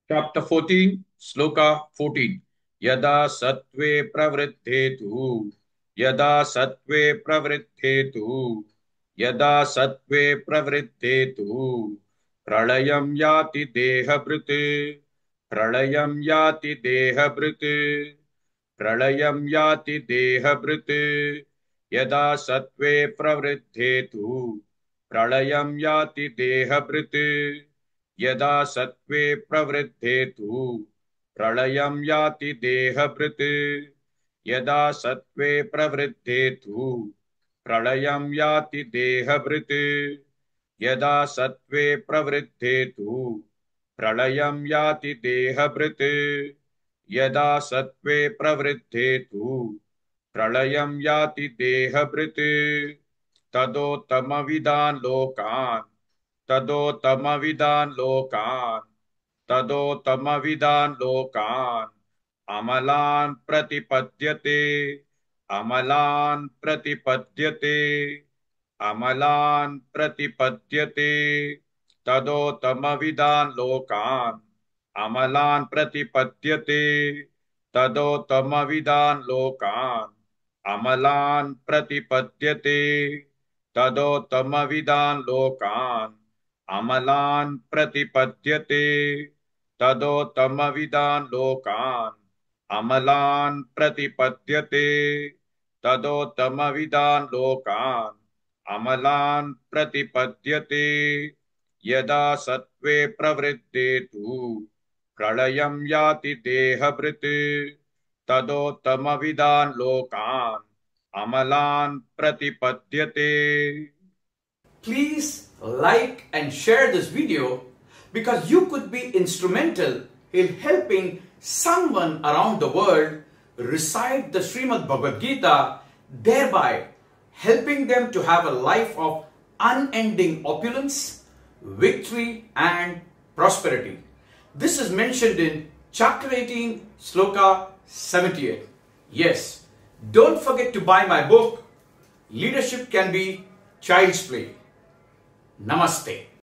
Chapter 14, Sloka 14. Yada sattve pravriddhetu, yada sattve pravriddhetu, yada sattve pravriddhetu, pralayam yati dehabrite, pralayam yati dehabrite, pralayam yati dehabrite, yada sattve pravriddhetu, pralayam yati dehabrite, यदा सत्त्वे प्रवृद्धेतु प्रलयं याति देहभृत् यदा सत्त्वे प्रवृद्धेतु प्रलयं याति देहभृत् यदा सत्त्वे प्रवृद्धेतु प्रलयं याति देहभृत् यदा सत्त्वे प्रवृद्धेतु प्रलयं याति देहभृत् तदोत्तमविदान् लोकान् तदोत्तमविदान् लोकान् तदोत्तमविदान् लोकान् अमलान् प्रतिपद्यते अमलान् प्रतिपद्यते अमलान् प्रतिपद्यते तदोत्तमविदान् लोकान् अमलान् प्रतिपद्यते तदोत्तमविदान् लोकान् अमलान् प्रतिपद्यते तदोत्तमविदान् लोकान् अमलान् प्रतिपद्यते तदोत्तमविदान् लोकान् अमलान् प्रतिपद्यते तदोत्तमविदान् लोकान् अमलान् प्रतिपद्यते यदा सत्त्वे प्रवृद्धेतु प्रलयं याति देहभृत् तदोत्तमविदान् लोकान् अमलान् प्रतिपद्यते. Please like and share this video because you could be instrumental in helping someone around the world recite the Srimad Bhagavad Gita, thereby helping them to have a life of unending opulence, victory and prosperity. This is mentioned in chapter 18, sloka 78. Yes, don't forget to buy my book, Leadership Can Be Child's Play. Namaste.